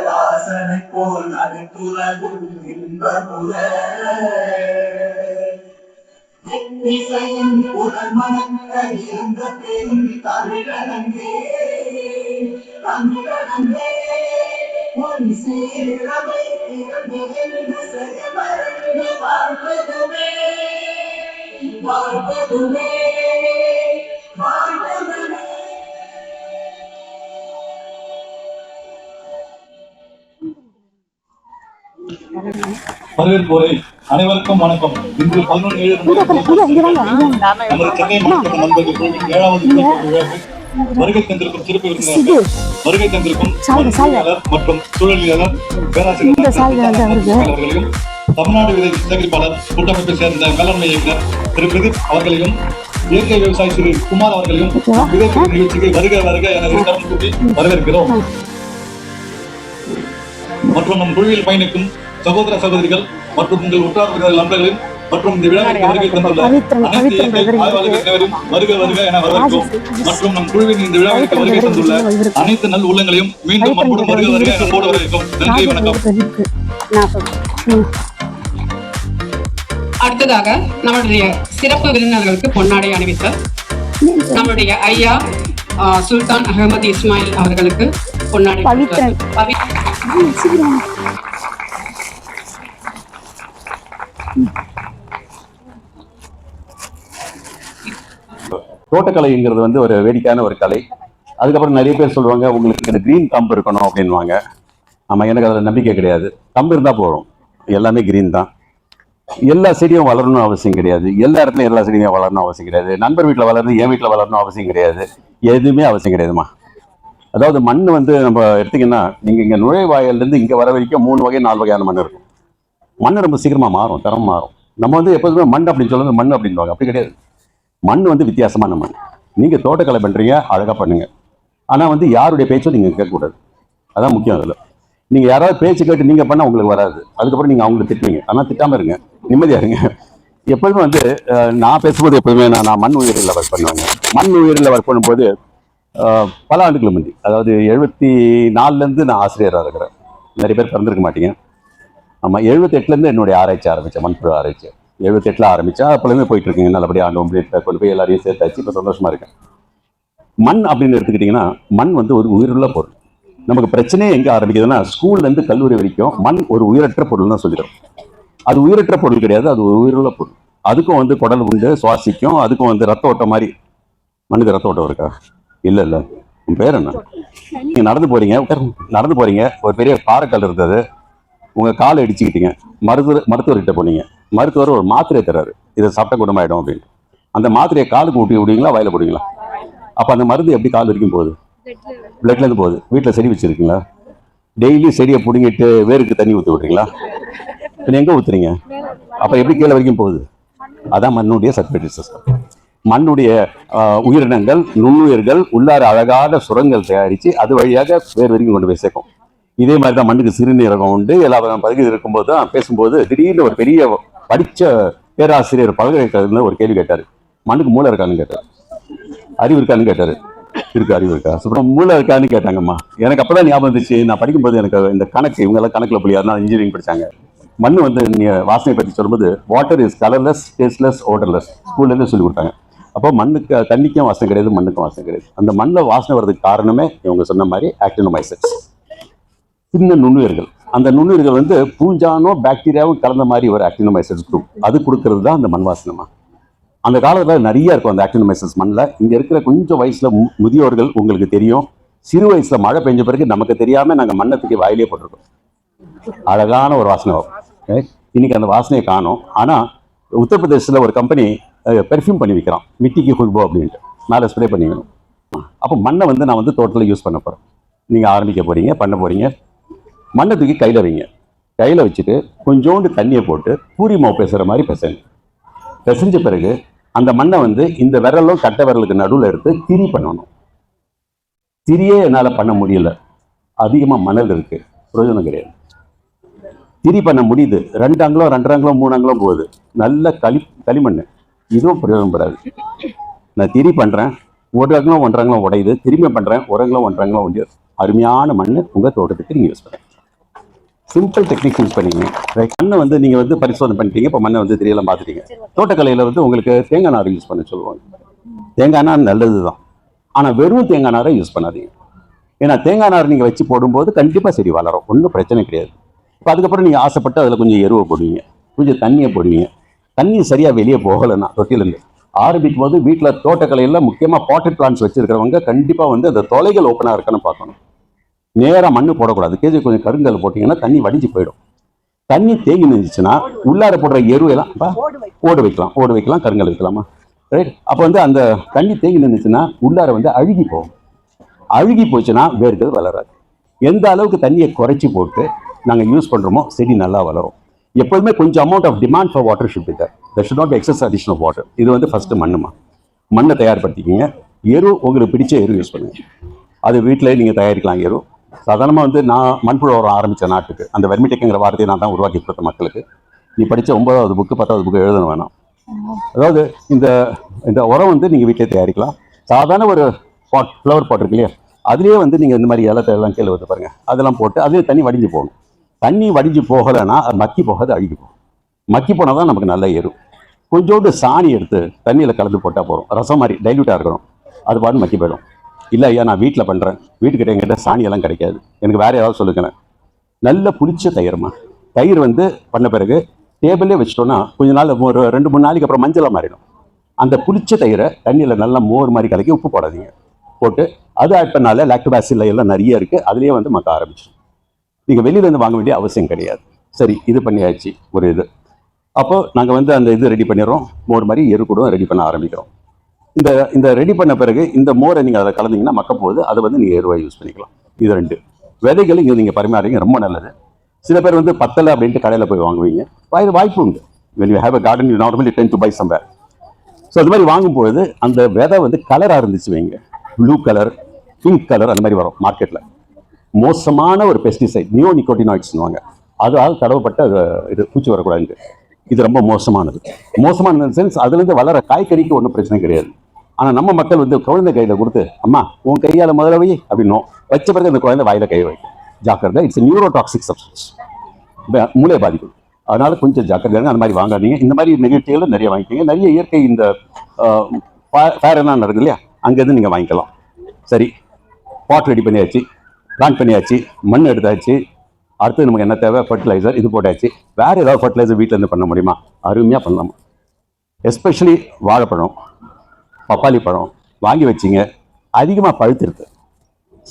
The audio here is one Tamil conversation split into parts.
வாசனை போல் அதுக்குலகும் இன்பமுற உடல் மனங்க இருந்த பெண் தமிழனங்கே தமிழனங்கே உன் சீரமை திறந்து செய்யமருந்து வாழ்வதுமே வாழ்வதுமே வாழ்வதுமே. வரவேற்போரை அனைவருக்கும் வணக்கம். இன்று 11/7 நமது சென்னை மாவட்ட நண்பர்கள் 7வது வருகை தந்திருக்கும் சிறப்பு விருந்தினர், வருகை தந்திருக்கும் மற்றும் சூழலியலாளர் பேராசிரியர் அவர்களையும், தமிழ்நாடு விதை சேகரிப்பாளர் கூட்டமைப்பை சேர்ந்த மேலாண்மை இயக்குனர் திரு பிரதீப் அவர்களையும், இயற்கை விவசாயி திரு குமார் அவர்களையும் விதை நிகழ்ச்சிக்கு வருக வருக என கடன் கூட்டி வரவேற்கிறோம். மற்றும் நம் குழுவில் பயணிக்கும் சகோதர சகோதரிகள் மற்றும் உங்கள் உற்றார் நண்பர்களின் மற்றும் இந்த விழாவிற்கு வருகை தந்துள்ள அனைத்து இயற்கை ஆய்வாளர்களும் வருக வருக என வரவேற்கிறோம். மற்றும் நம் குழுவின் இந்த விழாவிற்கு வருகை தந்துள்ள அனைத்து நல் உள்ளங்களையும் மீண்டும் அன்புடன் வருக வருக என போட வரவேற்கும். நன்றி, வணக்கம். அடுத்ததாக நம்முடைய சிறப்பு விருந்தினர்களுக்கு பொன்னாடை அணிவித்த நம்முடைய ஐயா சுல்தான் அகமது இஸ்மாயில் அவர்களுக்கு பொன்னாடை. தோட்டக்கலைங்கிறது வந்து ஒரு வேடிக்கையான ஒரு கலை. அதுக்கப்புறம் நிறைய பேர் சொல்லுவாங்க, உங்களுக்கு இந்த கிரீன் தம்பு இருக்கணும் அப்படின்வாங்க. ஆமாம், எனக்கு அதில் நம்பிக்கை கிடையாது. தம்பு இருந்தால் போகிறோம், எல்லாமே கிரீன் தான். எல்லா செடியும் வளரணும்னு அவசியம் கிடையாது. எல்லா இடத்துலையும் எல்லா செடியும் வளரணும் அவசியம் கிடையாது. நண்பர் வீட்டில் வளரணும், என் வீட்டில் வளரணும் அவசியம் கிடையாது. எதுவுமே அவசியம் கிடையாதுமா. அதாவது மண் வந்து நம்ம எடுத்திங்கன்னா, நீங்கள் இங்கே நுழைவாயிலேருந்து இங்கே வர வரைக்கும் 3 வகை 4 வகையான மண் இருக்கும். மண் ரொம்ப சீக்கிரமாக மாறும், தரம் மாறும். நம்ம வந்து எப்போதுமே மண் அப்படின்னு சொல்லுறது மண் அப்படின்வாங்க. அப்படி கிடையாது. மண் வந்து வித்தியாசமான மண். நீங்கள் தோட்டக்கலை பண்ணுறீங்க, அழகாக பண்ணுங்க. ஆனால் வந்து யாருடைய பேச்சும் நீங்கள் கேட்கக்கூடாது. அதான் முக்கியம். அதில் நீங்கள் யாராவது பேச்சு கேட்டு நீங்கள் பண்ணால் உங்களுக்கு வராது. அதுக்கப்புறம் நீங்கள் அவங்களை திட்டுவீங்க. ஆனால் திட்டாமல் இருங்க, நிம்மதியாக இருங்க. எப்போதுமே வந்து நான் பேசும்போது எப்போதுமே நான் மண் உயிரில் ஒர்க் பண்ணுவேங்க. மண் உயிரில் ஒர்க் பண்ணும்போது பல ஆண்டுகள் முந்தி, அதாவது 74லேருந்து நான் ஆசிரியராக இருக்கிறேன். நிறைய பேர் பிறந்திருக்க மாட்டீங்க. ஆமாம், 78லேருந்து என்னுடைய ஆராய்ச்சி ஆரம்பித்தேன். மண்புழு ஆராய்ச்சி 78ல் ஆரம்பித்தேன். அப்போலேருந்து போயிட்டு இருக்கீங்க. நல்லபடியாக ஆண்டு கொண்டு போய் எல்லாரையும் சேர்த்தாச்சு. இப்போ சந்தோஷமாக இருக்கேன். மண் அப்படின்னு எடுத்துக்கிட்டிங்கன்னா, மண் வந்து ஒரு உயிருள்ள பொருள். நமக்கு பிரச்சனையே எங்கே ஆரம்பிக்குதுன்னா, ஸ்கூல்லேருந்து கல்லூரி வரைக்கும் மண் ஒரு உயிரற்ற பொருள் தான் சொல்லிடும். அது உயிரற்ற பொருள் கிடையாது, அது ஒரு உயிருள்ள பொருள். அதுக்கும் வந்து குடல் உண்டு, சுவாசிக்கும். அதுக்கும் வந்து ரத்த ஓட்டம் மாதிரி. மண்ணுக்கு ரத்த ஓட்டம் இருக்கா? இல்லை இல்லை. உன் பேர் என்ன? நீங்கள் நடந்து போகிறீங்க, ஒரு பெரிய பாறைக்கல் இருந்தது, உங்கள் காலை இடிச்சுக்கிட்டீங்க. மருத்துவர்கிட்ட போனீங்க. மருத்துவர் ஒரு மாத்திரை தர்றாரு, இதை சாப்பிட்டா குணமாயிடும் அப்படின்ட்டு. அந்த மாத்திரையை காலுக்கு ஊட்டி விடுவீங்களா, வாயில போடுவீங்களா? அப்போ அந்த மருந்து எப்படி கால் வரைக்கும் போகுது? பிளட்லேருந்து போகுது. வீட்டில் செடி வச்சுருக்கீங்களா? டெய்லி செடியை பிடுங்கிட்டு வேருக்கு தண்ணி ஊற்றி விட்றீங்களா? இப்போ எங்கே ஊற்றுறீங்க? அப்போ எப்படி கீழே வரைக்கும் போகுது? அதான் மண்ணுடைய சர்க்குலேட்டரி சிஸ்டம். மண்ணுடைய உயிரினங்கள், நுண்ணுயிர்கள் உள்ளார அழகான சுரங்கள் தயாரித்து அது வழியாக வேறு வரைக்கும் கொண்டு போய் சேர்க்கும். இதே மாதிரி தான் மண்ணுக்கு சிறுநீரகம் உண்டு. எல்லா பகுதியில் இருக்கும்போது தான் பேசும்போது திடீர்னு ஒரு பெரிய படித்த பேராசிரியர் பல்கலைக்கழகத்தில் ஒரு கேள்வி கேட்டார். மண்ணுக்கு மூளை இருக்கான்னு கேட்டார். அறிவு இருக்கான்னு கேட்டார். இருக்கு, அறிவு இருக்கா? அப்புறம் மூளை இருக்கான்னு கேட்டாங்கம்மா. எனக்கு அப்போ தான் ஞாபகம் இருந்துச்சு. நான் படிக்கும்போது எனக்கு இந்த கணக்கு, இவங்கெல்லாம் கணக்கில் புள்ளியாருனா இன்ஜினியரிங் படித்தாங்க. மண் வந்து நீங்கள் வாசனை பற்றி சொல்லும்போது water is colourless, tasteless, odourless ஸ்கூல்லேருந்து சொல்லி கொடுத்தாங்க. அப்போ மண்ணுக்கு தண்ணிக்கும் வாசனை கிடையாது, மண்ணுக்கும் வாசனை கிடையாது. அந்த மண்ணில் வாசனை வர்றதுக்கு காரணமே இவங்க சொன்ன மாதிரி ஆக்டினோமைசெட்ஸ், சின்ன நுண்ணுயிர்கள். அந்த நுண்ணுயிர்கள் வந்து பூஞ்சானோ பாக்டீரியாவும் கலந்த மாதிரி ஒரு ஆக்டினோமைசெட்ஸ் குரூப். அது கொடுக்கறது தான் அந்த மண் வாசனமா. அந்த காலத்தில் நிறைய இருக்கும் அந்த ஆக்டினோமைசெட்ஸ் மண்ணில். இங்கே இருக்கிற கொஞ்சம் வயசில் முதியோர்கள் உங்களுக்கு தெரியும், சிறு வயசில் மழை பெஞ்ச பிறகு நமக்கு தெரியாமல் நாங்கள் மண்ணை தூக்கி வாயிலே போட்டிருக்கோம். அழகான ஒரு வாசனை வரும். இன்னைக்கு அந்த வாசனையை காணும். ஆனால் உத்தரப்பிரதேசத்தில் ஒரு கம்பெனி பெர்ஃப்யூம் பண்ணி விற்கிறான், மிட்டிக்கு ஹுல்போ அப்படின்ட்டு. மேலே ஸ்ப்ரே பண்ணிக்கணும். அப்போ மண்ணை வந்து நான் வந்து தோட்டத்தில் யூஸ் பண்ண போகிறேன். நீங்கள் ஆரம்பிக்க போகிறீங்க, பண்ண போகிறீங்க. மண்ணை தூக்கி கையில் வைங்க. கையில் வச்சுட்டு கொஞ்சோண்டு தண்ணியை போட்டு பூரி மாவு பேசுகிற மாதிரி பேசுங்க. பிசைஞ்ச பிறகு அந்த மண்ணை வந்து இந்த விரலும் கட்டை விரலுக்கு நடுவில் எடுத்து திரி பண்ணணும். திரியே என்னால் பண்ண முடியல, அதிகமாக மணல் இருக்கு, பிரயோஜனம் கிடையாது. திரி பண்ண முடியுது, 2 அங்குலம் 2.5 அங்குலம் 3 அங்குலம் போகுது, நல்ல களிமண், இதுவும் பிரயோஜனப்படாது. நான் திரி பண்ணுறேன், 1 அங்குலம் 1.5 அங்குலம் உடையுது, திரும்பி பண்ணுறேன் 1 அங்குலம் 1.5 அங்குலம் உடையுது. அருமையான மண் உங்கள் தோட்டத்துக்கு நீங்கள் யூஸ் பண்ணுங்க. சிம்பிள் டெக்னிக் யூஸ் பண்ணிங்க. மண்ணை வந்து நீங்கள் வந்து பரிசோதனை பண்ணிட்டீங்க, இப்போ மண்ணை வந்து தெரியலாம் பார்த்துட்டீங்க. தோட்டக்கலையில் வந்து உங்களுக்கு தேங்காய் நார் யூஸ் பண்ண சொல்லுவாங்க. தேங்காய் நார் நல்லது தான், ஆனால் வெறும் தேங்காய் நாரை யூஸ் பண்ணாதீங்க. ஏன்னா தேங்காய் நார் நீங்கள் வச்சு போடும்போது கண்டிப்பாக சரி வளரும், ஒன்றும் பிரச்சனை கிடையாது. இப்போ அதுக்கப்புறம் நீங்கள் ஆசைப்பட்டு அதில் கொஞ்சம் எருவை போடுவீங்க, கொஞ்சம் தண்ணியை போடுவீங்க. தண்ணி சரியாக வெளியே போகலைன்னா தொட்டிலேருந்து ஆரம்பிக்கும் போது வீட்டில் தோட்டக்கலையில் முக்கியமாக பாட்டட் பிளான்ஸ் வச்சுருக்கிறவங்க கண்டிப்பாக வந்து அந்த தொலைகள் ஓப்பனாக இருக்கான்னு பார்க்கணும். நேராக மண்ணு போடக்கூடாது, கேஜி கொஞ்சம் கருங்கல் போட்டிங்கன்னா தண்ணி வடிஞ்சு போயிடும். தண்ணி தேங்கி நின்றுச்சுன்னா உள்ளார போடுற எருவெல்லாம் ஓடு வைக்கலாம், கருங்கல் வைக்கலாமா, ரைட்? அப்போ வந்து அந்த தண்ணி தேங்கி நின்றுச்சுன்னா உள்ளார வந்து அழுகி போகும். அழுகி போச்சுன்னா வேர்கள் வளராது. எந்த அளவுக்கு தண்ணியை குறைச்சி போட்டு நாங்கள் யூஸ் பண்ணுறோமோ செடி நல்லா வளரும். எப்போதுமே கொஞ்சம் amount of demand for water should be there. there should not be excess addition of water. இது வந்து ஃபர்ஸ்ட் மண்ணை தயார்படுத்திக்கிங்க. எரு உங்களுக்கு பிடிச்ச எரு யூஸ் பண்ணுங்க, அது வீட்டிலே நீங்கள் தயாரிக்கலாம். எரு சாதாரணமாக வந்து நான் மண்புழு உரம் ஆரம்பித்த நாட்டுக்கு அந்த வெர்மிடெக்குங்கிற வார்த்தையை நான் தான் உருவாக்கி கொடுத்த மக்களுக்கு. நீ படித்த 9வது புக்கு 10வது புக்கு எழுதணும் வேணாம். அதாவது இந்த உரம் வந்து நீங்கள் வீட்டிலே தயாரிக்கலாம். சாதாரண ஒரு ஃப்ளவர் பாட் இருக்கு இல்லையா, அதுலேயே வந்து நீங்கள் இந்த மாதிரி இலத்தெல்லாம் கீழே வந்து பாருங்கள், அதெல்லாம் போட்டு அதுலேயே தண்ணி வடிஞ்சு போகணும். தண்ணி வடிஞ்சு போகலைன்னா அது மக்கி போகாது, அழுகி போகும். மக்கி போனால் தான் நமக்கு நல்லா ஏறும். கொஞ்சோண்டு சாணி எடுத்து தண்ணியில் கலந்து போட்டால் போகிறோம், ரசம் மாதிரி டைல்யூட்டாக இருக்கணும், அது பாட்டு மக்கி போயிடும். இல்லை ஐயா நான் வீட்டில் பண்ணுறேன், வீட்டுக்கிட்ட எங்கிட்ட சாணியெல்லாம் கிடைக்காது, எனக்கு வேறு ஏதாவது சொல்லுங்களேன். நல்ல புளிச்ச தயிர்மா, தயிர் வந்து பண்ண பிறகு டேபிளே வச்சிட்டோன்னா கொஞ்ச நாள் ஒரு 2-3 நாளைக்கு அப்புறம் மஞ்சளாக மாறிடும். அந்த புளிச்ச தயிரை தண்ணியில் நல்லா மோர் மாதிரி கலக்கி உப்பு போடாதீங்க, போட்டு அது ஆட் பண்ணால லாக்டோபாசில் எல்லாம் நிறைய இருக்குது, அதுலேயே வந்து மக்க ஆரம்பிச்சிடும். நீங்கள் வெளியிலேருந்து வாங்க வேண்டிய அவசியம் கிடையாது. சரி, இது பண்ணியாச்சு ஒரு இது. அப்போ நாங்கள் வந்து அந்த இது ரெடி பண்ணிடுறோம், மோர் மாதிரி எரு கூட ரெடி பண்ண ஆரம்பிக்கிறோம். இந்த ரெடி பண்ண பிறகு இந்த மோரை நீங்கள் அதில் கலந்தீங்கன்னா மக்க போகுது, அதை வந்து நீங்கள் எருவாக யூஸ் பண்ணிக்கலாம். இது 2 விதைகள் இங்கே நீங்கள் பரிமாறிங்க, ரொம்ப நல்லது. சில பேர் வந்து பத்தலை அப்படின்ட்டு கடையில் போய் வாங்குவீங்க, வாய்ப்பு உண்டு. when you have a garden you normally tend to buy somewhere. So அது மாதிரி வாங்கும்போது அந்த விதை வந்து கலராக இருந்துச்சு வைங்க, ப்ளூ கலர், பிங்க் கலர், அந்த மாதிரி வரும் மார்க்கெட்டில். மோசமான ஒரு பெஸ்டிசைட் நியோனிகோட்டினாய்ட்ஸ்னுவாங்க, அதால் தடவப்பட்ட இது பூச்சி வரக்கூடாதுன்ட்டு. இது ரொம்ப மோசமானது சென்ஸ். அதுலேருந்து வளர காய்கறிக்கு ஒன்றும் பிரச்சனை கிடையாது. ஆனால் நம்ம மக்கள் வந்து குழந்தை கையில் கொடுத்து அம்மா உன் கையால் முதல்ல வை அப்படின்னும், வச்ச பிறகு அந்த குழந்தை வாயில கை வைக்கும். ஜாக்கிரதை, இட்ஸ் நியூரோடாக்சிக் சப்ஸ்டன்ஸ், மூளையை பாதிக்கும். அதனால கொஞ்சம் ஜாக்கிரதையாக அந்த மாதிரி வாங்காதீங்க. இந்த மாதிரி நெகட்டிவ்ல நிறைய வாங்கிக்கிங்க. நிறைய இயற்கை இந்த ஃபேரெல்லாம் நடக்குது இல்லையா, அங்கேருந்து நீங்கள் வாங்கிக்கலாம். சரி, பாட் ரெடி பண்ணியாச்சு, பிளான் பண்ணியாச்சு, மண் எடுத்தாச்சு. அடுத்து நமக்கு என்ன தேவை, ஃபர்டிலைசர், இது போட்டாச்சு. வேறு ஏதாவது ஃபர்டிலைசர் வீட்டிலேருந்து பண்ண முடியுமா? அருமையாக பண்ணலாமா. எஸ்பெஷலி வாழைப்பழம், பப்பாளி பழம் வாங்கி வச்சிங்க, அதிகமாக பழுத்திருக்கு,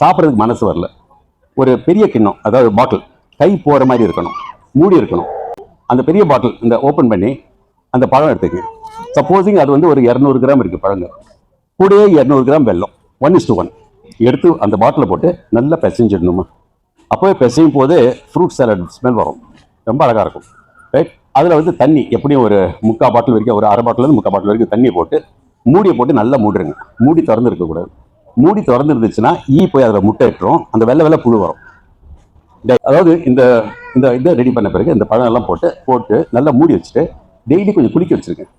சாப்பிட்றதுக்கு மனசு வரல. ஒரு பெரிய கிண்ணம், அதாவது பாட்டில் கை போகிற மாதிரி இருக்கணும், மூடி இருக்கணும். அந்த பெரிய பாட்டில் இந்த ஓப்பன் பண்ணி அந்த பழம் எடுத்துக்கங்க. சப்போஸிங் அது வந்து ஒரு 200 கிராம் இருக்குது பழங்க, கூடயே 200 கிராம் வெல்லம், 1:1 எடுத்து அந்த பாட்டிலில் போட்டு நல்லா பிசைஞ்சிடணுமா. அப்போவே பிசையும் போது ஃப்ரூட் சாலட் ஸ்மெல் வரும், ரொம்ப அழகாக இருக்கும், ரைட்? அதில் வந்து தண்ணி எப்படியும் ஒரு 3/4 பாட்டில் வரைக்கும், ஒரு அரை பாட்டிலேருந்து 3/4 பாட்டில் வரைக்கும் தண்ணியை போட்டு மூடியை போட்டு நல்லா மூடுறங்க. மூடி திறந்து இருக்கக்கூடாது. மூடி திறந்து இருந்துச்சுன்னா போய் அதில் முட்டை இட்டுரும், அந்த வெள்ளை புழு வரும். அதாவது இந்த இதை ரெடி பண்ண பிறகு இந்த பழம் எல்லாம் போட்டு நல்லா மூடி வச்சுட்டு டெய்லி கொஞ்சம் குளிக்க வச்சுருக்கேன்.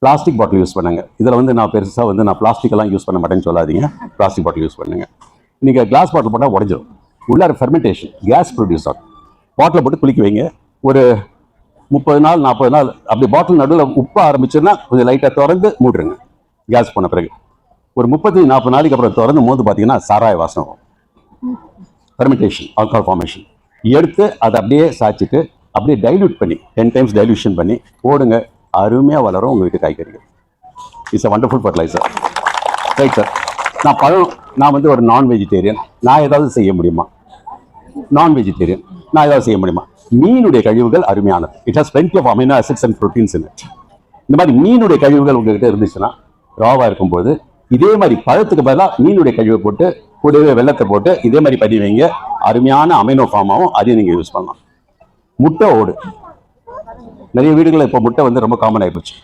பிளாஸ்டிக் பாட்டில் யூஸ் பண்ணுங்க. இதில் வந்து நான் பெருசாக வந்து நான் பிளாஸ்டிக்கெல்லாம் யூஸ் பண்ண மாட்டேன்னு சொல்லாதீங்க, பிளாஸ்டிக் பாட்டில் யூஸ் பண்ணுங்க. நீங்கள் கிளாஸ் பாட்டில் போட்டால் உடஞ்சிடும், உள்ளார ஃபெர்மெண்டேஷன் கேஸ் ப்ரொடியூஸ் ஆகும். பாட்டில் போட்டு குளிக்க வைங்க. ஒரு 30 நாள் 40 நாள் அப்படி பாட்டில் நடுவில் உப்ப ஆரம்பிச்சுன்னா கொஞ்சம் லைட்டாக திறந்து மூடுறங்க. கேஸ் போன பிறகு ஒரு 30-40 நாளைக்கு அப்புறம் திறந்து போது பார்த்தீங்கன்னா சாராய வாசனை வரும். Fermentation, alcohol formation. எடுத்து அதை அப்படியே சாய்ச்சிட்டு அப்படியே டைல்யூட் பண்ணி 10 டைம்ஸ் டைல்யூஷன் பண்ணி போடுங்க. அருமையாக வளரும் உங்கள் வீட்டு காய்கறிகள். It's a wonderful fertiliser, right sir? நான் வந்து ஒரு நான் வெஜிடேரியன், நான் ஏதாவது செய்ய முடியுமா? நான் வெஜிடேரியன், நான் ஏதாவது செய்ய முடியுமா? மீனுடைய கழிவுகள் அருமையானது. It has plenty of amino acids and proteins in it. இந்த மாதிரி மீனுடைய கழிவுகள் உங்ககிட்ட இருந்துச்சுன்னா ராவாக இருக்கும்போது இதே மாதிரி பழத்துக்கு பதிலாக மீனுடைய கழிவை போட்டு கூடவே வெள்ளத்தை போட்டு இதே மாதிரி பண்ணி வைங்க. அருமையான அமைனோ ஃபார்ம் ஆகும், அதையும் நீங்கள் யூஸ் பண்ணலாம். முட்டை ஓடு, நிறைய வீடுகளில் இப்போ முட்டை வந்து ரொம்ப காமன் ஆகிப்போச்சு.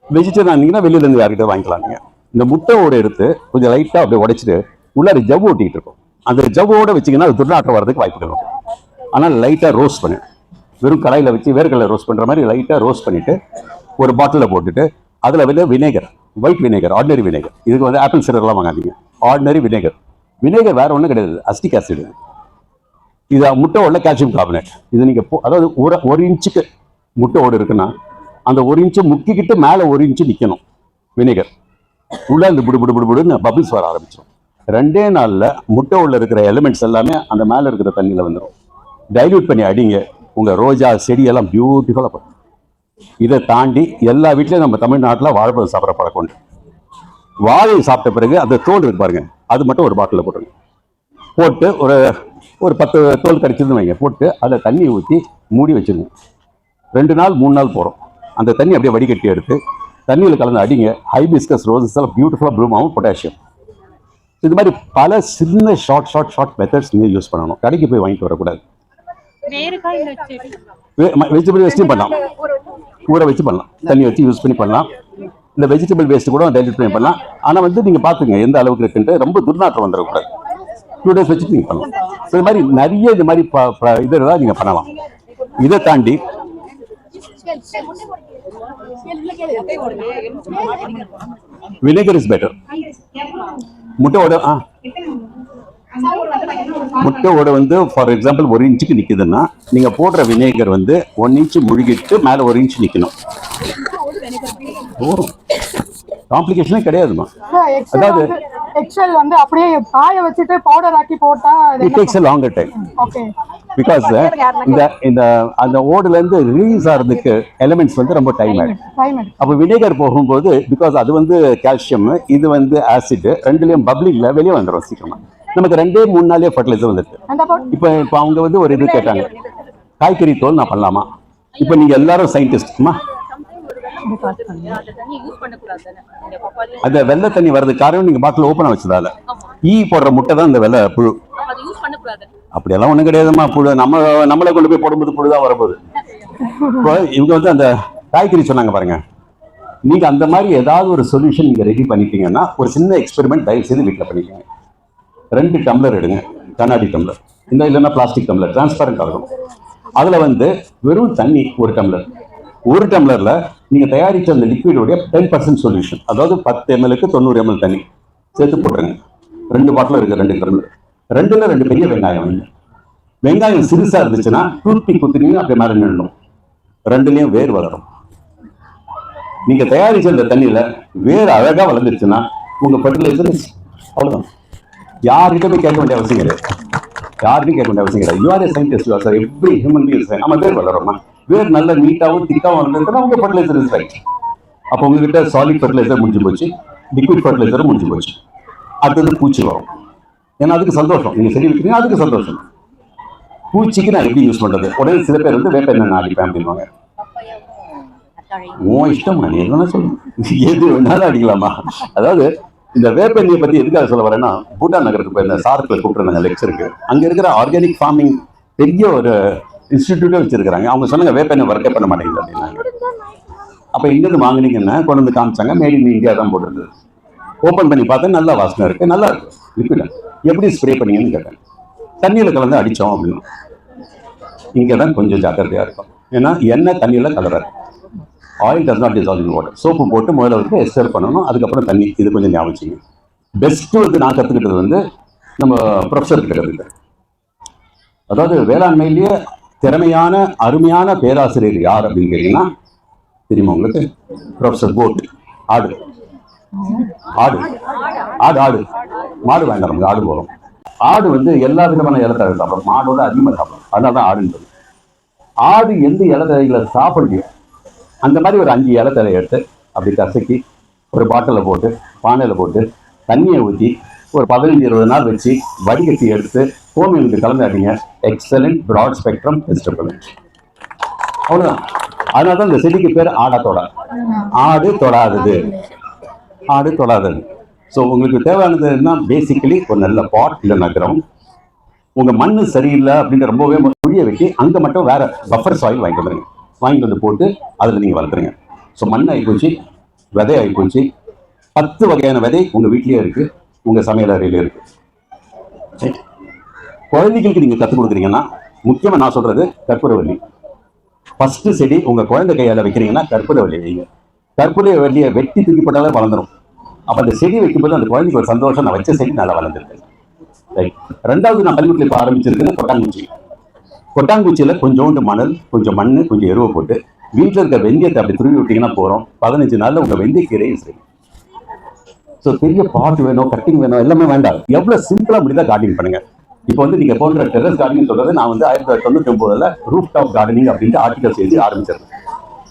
வெஜிடேரியன் ஆனீங்கன்னா வெளியில இருந்து யார்கிட்ட வாங்கிக்கலாம் நீங்க. இந்த முட்டை ஓட எடுத்து கொஞ்சம் லைட்டா அப்படியே உடைச்சிட்டு உள்ளார ஜவ் ஓட்டிட்டு இருக்கும். அந்த ஜவ்வோட வச்சிங்கன்னா அது துர்நாற்றம் வரதுக்கு வாய்ப்புகள் இருக்கும். ஆனால் லைட்டாக ரோஸ்ட் பண்ணு, வெறும் கடாயில் வச்சு வேர்க்கடலை ரோஸ்ட் பண்ணுற மாதிரி லைட்டாக ரோஸ்ட் பண்ணிவிட்டு ஒரு பாட்டிலில் போட்டுட்டு அதில் வந்து vinegar, white vinegar, ordinary vinegar, இதுக்கு வந்து ஆப்பிள் சிடர்லாம் வாங்காதீங்க, ஆர்டினரி வினேகர். வினேகர் வேறு ஒன்றும் கிடையாது, அஸ்டிக் ஆசிட். இது முட்டை ஓடல கால்சியம் கார்பனேட். இது நீங்கள் அதாவது ஒரு இன்ச்சுக்கு முட்டை ஓடு இருக்குன்னா அந்த 1 இன்ச்சு முக்கிக்கிட்டு மேலே 1 இன்ச்சு நிற்கணும் வினேகர். உள்ள அந்த புடுன்னு பபிள்ஸ் வர ஆரம்பிச்சிடும். 2 நாளில் முட்டை உள்ள இருக்கிற எலிமெண்ட்ஸ் எல்லாமே அந்த மேலே இருக்கிற தண்ணியில் வந்துடும். டைல்யூட் பண்ணி அடிங்க, உங்கள் ரோஜா செடியெல்லாம் பியூட்டிஃபுல்லாக பண்ணும். இதை தாண்டி எல்லா வீட்லேயும் நம்ம தமிழ்நாட்டில் வாழைப்பழம் சாப்பிட்ற பழக்கம் உண்டு. வாழை சாப்பிட்ட பிறகு அந்த தோல் இருக்கு பாருங்க, அது மட்டும் ஒரு பாட்டிலில் போட்டுருங்க. போட்டு ஒரு 10 தோல் கடிச்சிருந்து வைங்க, போட்டு அதில் தண்ணி ஊற்றி மூடி வச்சுருங்க. 2 நாள் 3 நாள் போகிறோம். அந்த தண்ணி அப்படியே வடிகட்டி எடுத்து தண்ணியில் கலந்து அடிங்க. ஹைபிஸ்கஸ் ரோசஸ் எல்லாம் பியூட்டிஃபுல்லாக ப்ளூம் ஆகும், பொட்டாசியம். இது மாதிரி பல சின்ன ஷார்ட் மெத்தட்ஸ் நீங்கள் யூஸ் பண்ணணும். கடைக்கு போய் வாங்கிட்டு வரக்கூடாது. வெஜிடபிள் வேஸ்ட்டும் பண்ணலாம், ஊற வச்சு பண்ணலாம், தண்ணி வச்சு யூஸ் பண்ணி பண்ணலாம். இந்த வெஜிடபிள் வேஸ்ட் கூட டைல்யூட் பண்ணி பண்ணலாம். ஆனால் வந்து நீங்கள் பார்த்துங்க எந்த அளவுக்கு இருக்குன்ட்டு, ரொம்ப துர்நாற்றம் வந்துடக்கூடாது. 2 days வச்சுட்டு நீங்கள் பண்ணலாம். இது மாதிரி நிறைய இது மாதிரி இதெல்லாம் நீங்கள் பண்ணலாம். இதை தாண்டி வினேகர் இஸ் பெட்டர். முட்டையோட வந்து ஃபார் எக்ஸாம்பிள் 1 இன்ச்சுக்கு நிக்குதுன்னா நீங்க போடுற வினேகர் வந்து 1 இன்ச்சு முழுகிட்டு மேல 1 இன்ச் நிக்கணும். காம்ப்ளிகேஷனே கிடையாதுமா. அதாவது எக்ஸல் வந்து அப்படியே காய வச்சிட்டு பவுடர் ஆக்கி போட்டா it takes a longer time. Okay. Because இந்த அந்த ஓடுல இருந்து ரிலீஸ் ஆகிறதுக்கு எலிமெண்ட்ஸ் வந்து ரொம்ப டைம் ஆயிடும். அப்போ வினேகர் போகும்போது பிகாஸ் அது வந்து கால்சியம், இது வந்து ஆசிட், ரெண்டுலயும் பப்ளிங்ல வெளியே வந்துடும் சீக்கிரமா. நமக்கு 2-3 நாளே ஃபர்டிலைசர் வந்துருக்கு. இப்போ அவங்க வந்து ஒரு இது கேட்டாங்க, காய்கறி தோல் நான் பண்ணலாமா? இப்போ நீங்க எல்லாரும் சயின்டிஸ்ட்மா, அந்த வெள்ளை தண்ணி வர்றது காரணம் நீங்க பாட்டில் ஓப்பனா வச்சதால. போடுற முட்டை தான் இந்த வெள்ளை புழு. அப்படியெல்லாம் ஒண்ணும் கிடையாதுமா. புழு நம்மளை கொண்டு போய் போடும்போது புழுதான் வரப்போகுது. இப்போ இவங்க வந்து அந்த காய்கறி சொன்னாங்க பாருங்க, நீங்க அந்த மாதிரி ஏதாவது ஒரு சொல்யூஷன் நீங்க ரெடி பண்ணிட்டீங்கன்னா ஒரு சின்ன எக்ஸ்பெரிமெண்ட் தயவு செய்து வீட்டில் பண்ணிக்கோங்க. 2 டம்ளர் எடுங்க, கண்ணாடி டம்ளர், இந்த இல்லைன்னா பிளாஸ்டிக் டம்ளர், டிரான்ஸ்பரண்ட் ஆகும். அதுல வந்து வெறும் தண்ணி 1 டம்ளர், 1 டம்ளர்ல நீங்க தயாரிச்ச அந்த லிக்விடோடைய 10% சொல்யூஷன், அதாவது 10 ml-க்கு 90 ml தண்ணி சேர்த்து போட்டுருங்க. 2 பாட்டில் இருக்கு, 2 டம்ளர். 2ல 2 பெரிய வெங்காயம். வெங்காயம் சிறுசா இருந்துச்சுன்னா டூத்பிக் குத்துனீங்க அப்படியே மேல நின்னுடும். 2லயும் வேர் வளரும். நீங்க தயாரிச்ச அந்த தண்ணியில வேர் அழகா வளர்ந்துருச்சுன்னா உங்க ஃபர்டிலைசர் அவ்வளவுதான். யார்கிட்ட போய் கேட்க வேண்டிய அவசியம் கிடையாது. யாருக்கும் கேட்க வேண்டிய அவசியம் கிடையாது. You R A scientist, you are sir every human being. நம்ம வேர் வளருமா? வேர் நல்ல நீட்டாகவும் திக்காகவும் வளர்ந்துருக்குன்னா உங்க ஃபர்டிலைசர் இஸ் ரைட். அப்போ உங்ககிட்ட சாலிட் ஃபர்டிலைசர் முடிஞ்சு போச்சு, லிக்விட் ஃபர்டிலைசரும் முடிஞ்சு போச்சு. அடுத்தது பூச்சி வரும். ஏன்னா அதுக்கு சந்தோஷம், நீங்க செடி வைக்கிறீங்க அதுக்கு சந்தோஷம். பூச்சிக்கு நான் எப்படி யூஸ் பண்றது? உடனே சில பேர் வந்து வேப்ப எண்ணெய் அடிப்பேன் அப்படின்வாங்க. உன் இஷ்டமா, நீ என்ன சொல்லணும், எது வேணாலும் அடிக்கலாமா? அதாவது இந்த வேப்பெண்ணியை பத்தி எதுக்காக சொல்ல வரேன்னா, பூட்டான் நகருக்கு போய் இந்த சாரத்தில் கூப்பிட்டுருந்தாங்க லெக்சருக்கு. அங்க இருக்கிற ஆர்கானிக் ஃபார்மிங் பெரிய ஒரு இன்ஸ்டிடியூட்டே வச்சிருக்காங்க. அவங்க சொன்னாங்க வேப்பெண்ணெய் ஒர்க்கே பண்ண மாட்டேங்குது அப்படின்னாங்க. அப்ப இங்கிருந்து வாங்கினீங்கன்னா கொண்டு வந்து காமிச்சாங்க, மேட் இன் இந்தியா தான் போட்டுருந்தது. ஓப்பன் பண்ணி பார்த்தா நல்லா வாசனை இருக்கு, நல்லா இருக்கு லிக்விட். எப்படி ஸ்ப்ரே பண்ணீங்கன்னு கேட்டேன். தண்ணியில் கலந்து அடித்தோம் அப்படின்னு. இங்கே தான் கொஞ்சம் ஜாக்கிரதையாக இருக்கும். ஏன்னா எண்ணெய் தண்ணியில் கலராது. Oil does not dissolve in water. Soap போட்டு முதல்ல வந்து எஸ்டர் பண்ணணும், அதுக்கப்புறம் தண்ணி. இது கொஞ்சம் ஞாபகம் வச்சுங்க. பெஸ்ட்டு வந்து நான் கற்றுக்கிட்டது வந்து நம்ம ப்ரொஃபஸர் கிட்ட கற்றுக்கிட்டேன். அதாவது வேளாண்மையிலேயே திறமையான அருமையான பேராசிரியர் யார் அப்படின்னு கேட்டீங்கன்னா தெரியுமா உங்களுக்கு? Professor boat. ஆடு ஆடு ஆடு ஆடு மாடு வேண்டாம், நமக்கு ஆடு போகிறோம். ஆடு வந்து எல்லா விதமான இலத்தழை சாப்பிடும், மாடோட அதிகமாக சாப்பிடும். அதனால தான் ஆடுன்றது. ஆடு எந்த இலத்தழைகளை சாப்பிடுது அந்த மாதிரி ஒரு 5 இலத்தழை எடுத்து அப்படி கசக்கி ஒரு பாட்டிலில் போட்டு பானையில் போட்டு தண்ணியை ஊற்றி ஒரு 15-20 நாள் வச்சு வடிகட்டி எடுத்து ஹோமியோனுக்கு கலந்தாட்டிங்க. Excellent broad spectrum vegetable. அவ்வளோதான். அதனால தான் இந்த செடிக்கு பேர் ஆடாத்தோடா. ஆடு தொடாதது, ஆடு தொடாதது. ஸோ உங்களுக்கு தேவையானது என்ன? பேசிக்கலி ஒரு நல்ல பாட் இல்லை நகரம். உங்கள் மண் சரியில்லை அப்படின்னு ரொம்பவே குழியை வெட்டி அங்கே மட்டும் வேற பஃபர் சாயில் வாங்கிட்டு வந்துருங்க. வாங்கிட்டு வந்து போட்டு அதில் நீங்கள் வளர்த்துருங்க. ஸோ மண் ஆகி போச்சு, விதை ஆகி போச்சு. 10 வகையான விதை உங்க வீட்லயே இருக்கு, உங்க சமையல் அறையில இருக்கு. குழந்தைகளுக்கு நீங்க கற்றுக் கொடுக்குறீங்கன்னா முக்கியமா நான் சொல்றது கற்பூரவள்ளி. ஃபர்ஸ்ட் செடி உங்க குழந்தை கையால வைக்கிறீங்கன்னா கற்பூரவள்ளி வைங்க. கற்பூரவள்ளியை வெட்டி தூக்கி போட்டாலே வளர்ந்துடும். அப்ப அந்த செடி வைக்கும்போது அந்த குழந்தைக்கு ஒரு சந்தோஷம், நான் வச்ச செடி நல்லா வளர்ந்துருக்கு. ரைட். 2வது நான் பள்ளிக்கூடத்தில் இப்போ ஆரம்பிச்சிருக்கிறது கொட்டாங்குச்சி. கொட்டாங்குச்சியில கொஞ்சோண்டு மணல், கொஞ்சம் மண், கொஞ்சம் எருவை போட்டு வீட்டில் இருக்க வெந்தயத்தை அப்படி துருவி விட்டீங்கன்னா போறோம். 15 நாள்ல உங்க வெந்தயக்கீரை சரி. ஸோ பெரிய பாட் வேணும், கட்டிங் வேணும், எல்லாமே வேண்டாம். எவ்வளவு சிம்பிளா முடியுதா கார்டனிங் பண்ணுங்க. இப்போ வந்து நீங்க போன்ற டெரஸ் கார்டனிங் சொல்றது, நான் வந்து 1999ல் ரூஃப் டாப் கார்டனிங் அப்படின்ட்டு ஆர்டிகல்ஸ் எழுதி ஆரம்பிச்சிருக்கேன்.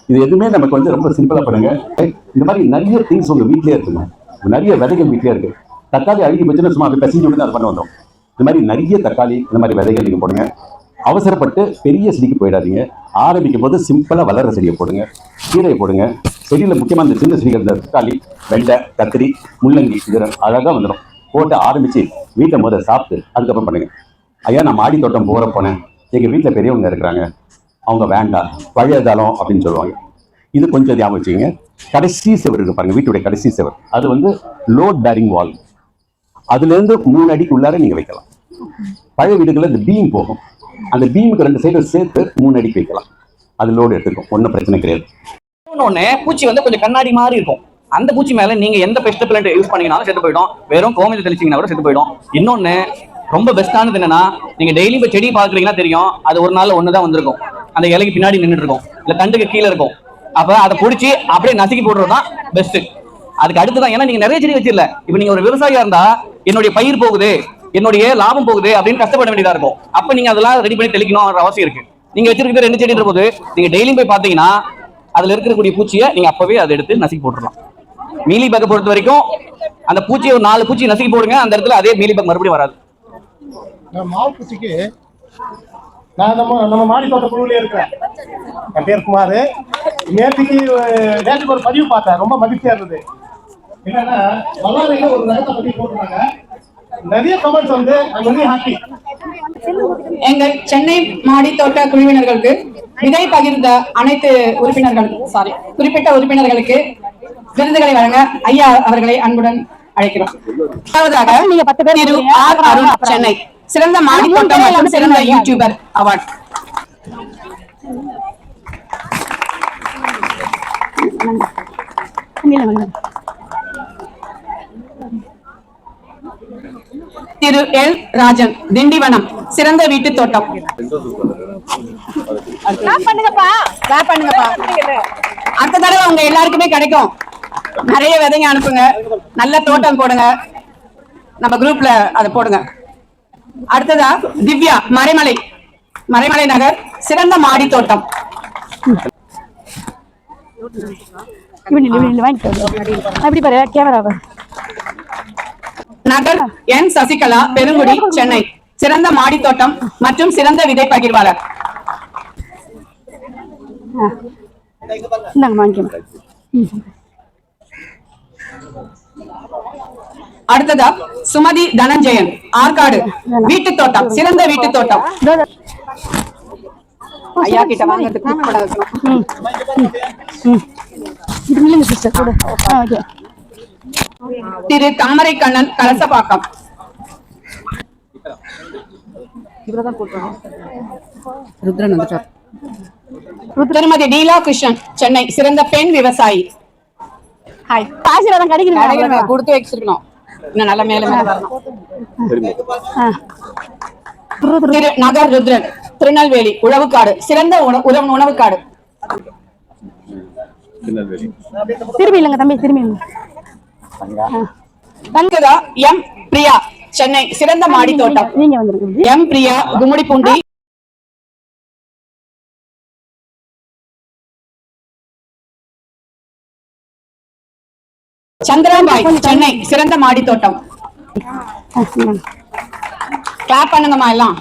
இது எதுவுமே நமக்கு வந்து ரொம்ப சிம்பிளா பண்ணுங்க. இந்த மாதிரி நிறைய திங்ஸ் உங்க வீட்லயே இருக்குங்க. நிறைய விதைகள் வீட்லயே இருக்கு. தக்காளி அழுகி போச்சுன்னா சும்மா அப்படி பசிஞ்சு விட்டு அதை பண்ண வந்தோம். இந்த மாதிரி நிறைய தக்காளி, இந்த மாதிரி விதைகள் நீங்க போடுங்க. அவசரப்பட்டு பெரிய செடிக்கு போயிடாதீங்க. ஆரம்பிக்கும் போது சிம்பிளா வளர்ற செடியை போடுங்க, கீரையை போடுங்க. செடியில முக்கியமா இந்த சின்ன செடிகள், இந்த தக்காளி, வெண்டை, கத்திரி, முள்ளங்கி, இது அழகா வந்துடும். போட்டு ஆரம்பிச்சு வீட்டை முதல்ல சாப்பிட்டு அதுக்கப்புறம் பண்ணுங்க. ஐயா, நான் மாடி தோட்டம் போனேன், எங்க வீட்டில் பெரியவங்க இருக்கிறாங்க, அவங்க வேண்டாம் பழையதாலம் அப்படின்னு சொல்லுவாங்க. இது கொஞ்சம் ஞாபகம் வச்சுங்க. கடைசி செவர் இருக்கு பாருங்க, வீட்டுடைய கடைசி செவர், அது வந்து லோட் பேரிங் வால். அதுல இருந்து 3 அடிக்கு உள்ளார நீங்க வைக்கலாம். பழைய வீடுகளில் இந்த பீம் போகும், அந்த பீமுக்கு 2 சைடு சேர்த்து 3 அடிக்கு வைக்கலாம். அது லோடு எடுத்துக்கும், ஒன்றும் பிரச்சனை கிடையாது. இன்னொன்னு, பூச்சி வந்து கொஞ்சம் கண்ணாடி மாதிரி இருக்கும். அந்த பூச்சி மேல நீங்க எந்த பெஸ்ட் பிளான்ட் யூஸ் பண்ணீங்கனாலும் செத்து போயிடும். வெறும் கோமியம் தெளிச்சிங்கன்னா கூட செத்து போயிடும். இன்னொன்னு ரொம்ப பெஸ்டானது என்னன்னா, நீங்க டெய்லி இப்போ செடி பாக்குறீங்கன்னா தெரியும், அது ஒரு நாள் ஒண்ணுதான் வந்திருக்கும். அந்த இலைக்கு பின்னாடி நின்றுட்டு இருக்கும், இல்ல தண்டுக்கு கீழே இருக்கும். அப்ப அதை பிடிச்சி அப்படியே நசுக்கி போடுறதுதான் பெஸ்ட். அதுக்கு அடுத்துதான், ஏன்னா நீங்க நிறைய செடி வச்சிடல. இப்ப நீங்க ஒரு விவசாயியா இருந்தா, என்னுடைய பயிர் போகுது, என்னுடைய லாபம் போகுது அப்படின்னு கஷ்டப்பட வேண்டியதா இருக்கும். அப்ப நீங்க அதெல்லாம் ரெடி பண்ணி தெளிக்கணும் அவசியம் இருக்கு. நீங்க வச்சிருக்கிறது 2 செடின்ற போது நீங்க டெய்லியும் போய் பாத்தீங்கன்னா அதுல இருக்கக்கூடிய பூச்சியை நீங்க அப்பவே அதை எடுத்து நசுக்கி போட்டுடலாம். மீலி பேக்கை பொறுத்த வரைக்கும் அந்த பூச்சியை ஒரு 4 பூச்சி நசுக்கி போடுங்க, அந்த இடத்துல அதே மீலி பேக் மறுபடியும் வராது. மாவு பூச்சிக்கு நான் நம்ம மாடி தோட்ட குழுவிலே இருக்கிறேன். என் பேர் குமார். நேற்றுக்கு ஒரு பதிவு பார்த்தேன், ரொம்ப மகிழ்ச்சியா இருந்தது. என்னன்னா, வல்லாரையில ஒரு ரகத்தை பத்தி போட்டுருக்காங்க. நிறைய கமெண்ட்ஸ் வந்து ஹாப்பி. எங்க சென்னை மாடி தோட்ட குழுவினர்களுக்கு விதை பகிர்ந்த அனைத்து குறிப்பிட்ட உறுப்பினர்களுக்கு விருதுகளை வழங்க ஐயா அவர்களை அன்புடன் அழைக்கிறோம். திரு ஆர் அருண், சென்னை, சிறந்த மாடி தோட்டம் மற்றும் சிறந்த யூடியூபர் அவார்ட். திரு எல் ராஜன், திண்டிவனம், சிறந்த வீட்டு தோட்டம். அடுத்த தடவை உங்க எல்லாருக்குமே கிடைக்கும். நிறைய விதைங்க அனுப்புங்க, நல்ல தோட்டம் போடுங்க, நம்ம குரூப்ல அதை போடுங்க. அடுத்ததா திவ்யா, மறைமலை நகர், சிறந்த மாடி தோட்டம். நகர் என் சசிகலா, பெருங்குடி, சென்னை, சிறந்த மாடி தோட்டம் மற்றும் சிறந்த விதை பகிர்வாளர். அடுத்ததா சுமதி தனஞ்சயன், ஆற்காடு, வீட்டு தோட்டம், சிறந்த வீட்டு தோட்டம். ஐயா கிட்ட வாங்கிறதுக்கு திரு தாமரை கண்ணன், கலசபாக்கம். திருமதி டீலா கிருஷ்ணன், சென்னை, சிறந்த பெண் விவசாயி. கொடுத்து வச்சிருக்கணும், இன்னும் நல்ல மேல வரணும். திரு நகர் ருத்ரன், திருநெல்வேலி, உழவுக்காடு, சிறந்த உணவுக்காடு. திரும்பி இல்லங்க தம்பி, திரும்பி. எம் பிரியா, சென்னை, சிறந்த மாடி தோட்டம். நீங்க வந்துருங்க. எம் பிரியா, கும்மிடிப்பூண்டி. சந்திராபாய், சென்னை, சிறந்த மாடி தோட்டம். கிளாப் பண்ணுங்கம்மா எல்லாம்.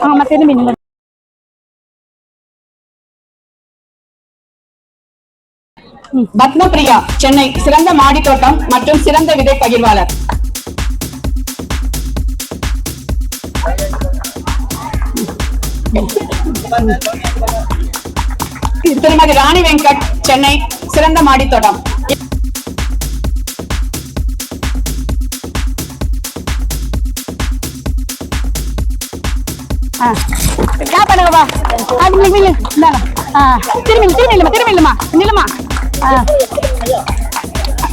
ஆமா, திரும்பி. பத்மபிரியா, சென்னை, சிறந்த மாடி தோட்டம் மற்றும் சிறந்த விதை பகிர்வாளர். திருமதி ராணி வெங்கட், சென்னை, சிறந்த மாடித்தோட்டம். பண்ணுங்கப்பா. திரும்பி இல்லமா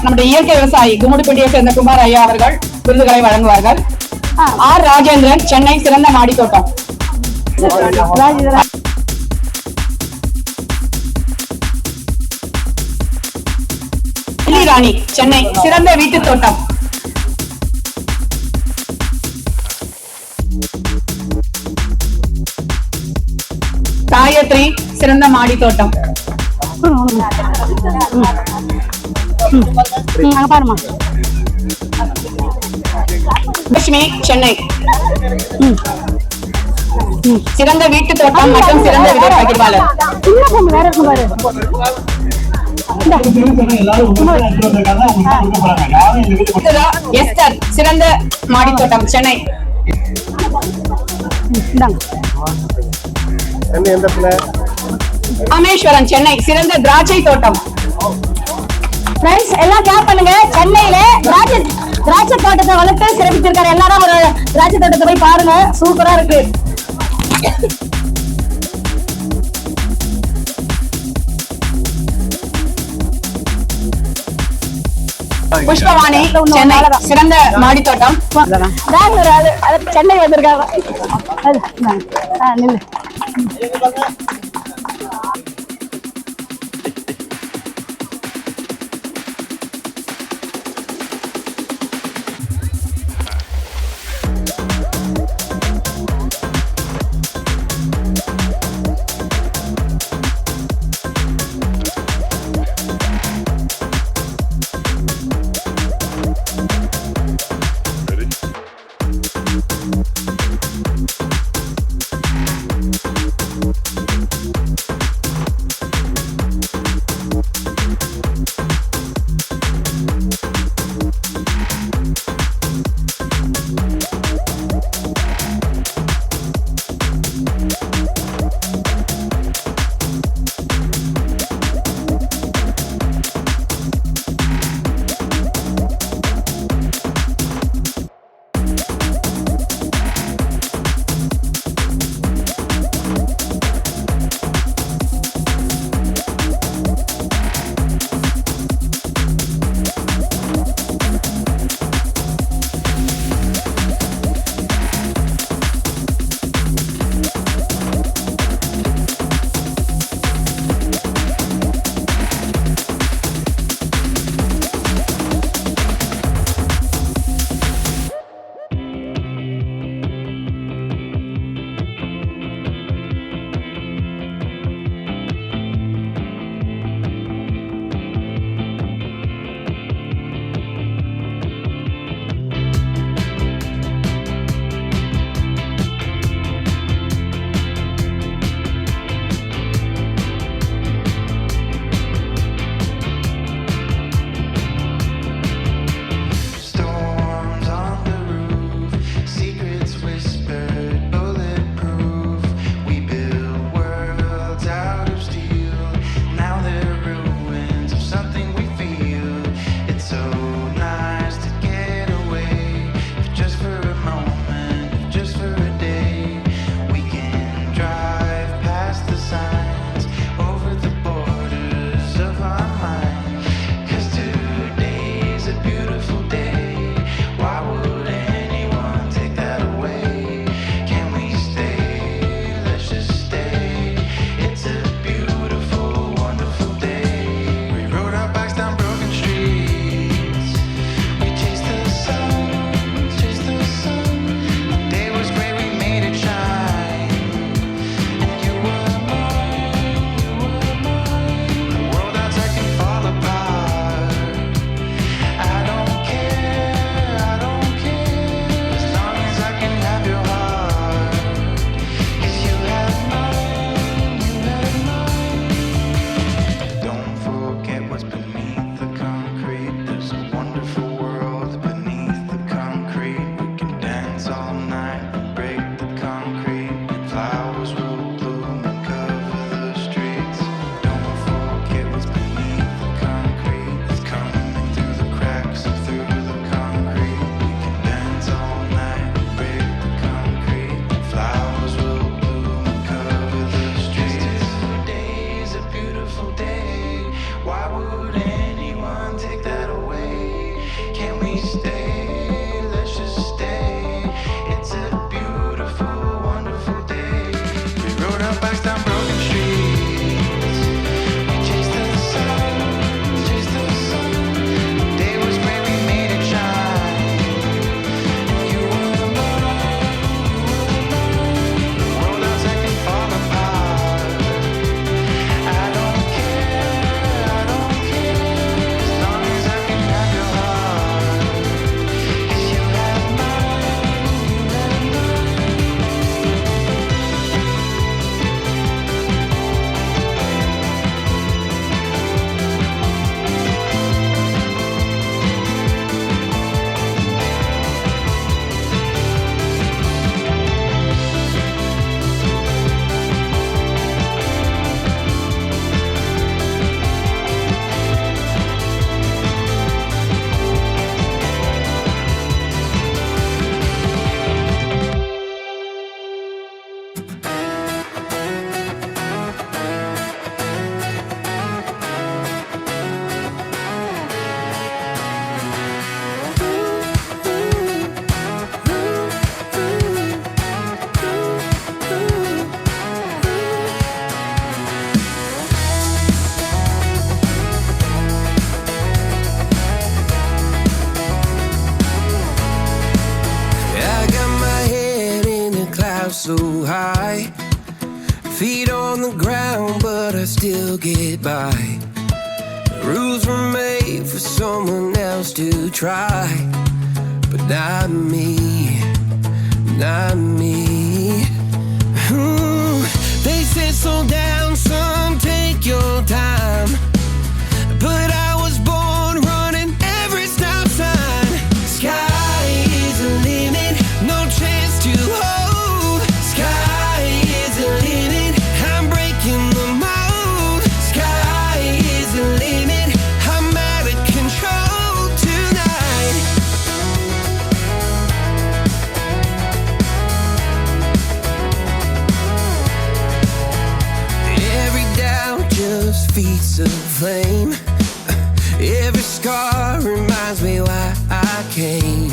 நம்முடைய இயற்கை விவசாயி கும்முடிப்பட்டியை சேர்ந்த குமார் ஐயா அவர்கள் விருதுகளை வழங்குவார்கள். ஆர் ராஜேந்திரன், சென்னை, சிறந்த மாடித்தோட்டம். ராணி, சென்னை, சிறந்த வீட்டு தோட்டம். காயத்ரி, சிறந்த மாடி தோட்டம். பாருமா. லட்சுமி, சென்னை, சிறந்த வீட்டு தோட்டம் மற்றும் சிறந்த விதை பகிர்வாளர். வேற இருக்கும் பாரு. எஸ்தர், சிறந்த மாடித்தோட்டம், சென்னை. ராமேஸ்வரன், சென்னை, சிறந்த திராட்சை தோட்டம். எல்லாம் கேப் பண்ணுங்க. சென்னையில திராட்சை தோட்டத்தை வளர்த்து சிறப்பிச்சிருக்காரு. எல்லாரும் ஒரு திராட்சை தோட்டத்தை போய் பாருங்க, சூப்பரா இருக்கு. புஷ்பவாணி, சென்னை, சிறந்த மாடித்தோட்டம். சென்னை வந்திருக்காங்க. நில்லு. so high. Feet on the ground, but I still get by. Rules were made for someone else to try, but not me, not me. They said slow down, son, take your time, but I was born running every stop sign. Sky is the limit, no chance to hold. Sky is the limit, I'm breaking the mold. Sky is the limit, I'm out of control tonight. Every doubt just feeds the flame. Every scar reminds me why I came.